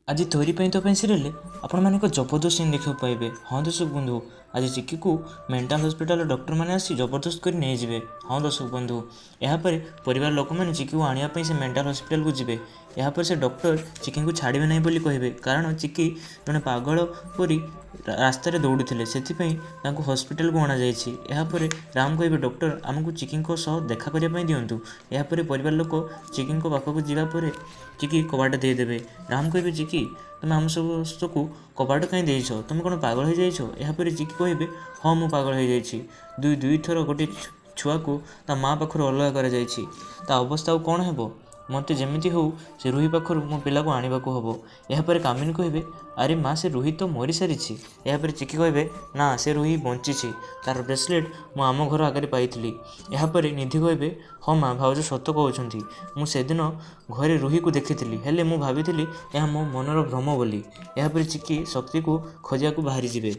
आज तोरी तो सीरियल आपण मैंने एक जबरदस्त सीन देखा पाइबे। हाँ दर्शक बंधु, आज चिक्की को मेंटल हॉस्पिटल डॉक्टर मैंने आसी जबरदस्त कर नहीं जाए। हाँ दर्शक बंधु, यापर परिवार लोक मैंने चिक्की को आने से मेंटल हॉस्पिटल को जी। यापर से डॉक्टर चिक्की को छाड़े नहीं बोली कहे, कारण चिक्की जड़े पागल परी रास्त दौड़ुले से हॉस्पिटल को अणा जापर राम कहे डॉक्टर आमको चिक्की देखा करने दिंतु। यापर परिवार लोक चिक्की पाखक जावापर चिक्की कबाट देदेवे। राम कहे चिक्की तुम आम समस्त को कबाट कहीं देछ, तुम कौन पागल हो जाइछ? यापर चिक्की कहे हाँ मु पागल हो जाइछि। दुई थर गोटे छुआ को ता माँ पाखर अलग कर अवस्था कौन हेबो? मत जमी हो से रुही पाखर मो पिला को आने को हम। यापर कामिनी कहे अरे माँ से रुही तो मरी सारी। यापर चिक्की कहे ना से रुही बंची, तार ब्रेसलेट मु आम घर आगे पाई। यापर निधि कहे हाँ माँ भाउज सत कहते, मुझे घरे रुही को देखी हेले मु भावी यह मो मनर भ्रम बोली। यापर चिक्की शक्ति को खोजा को बाहरी जाए।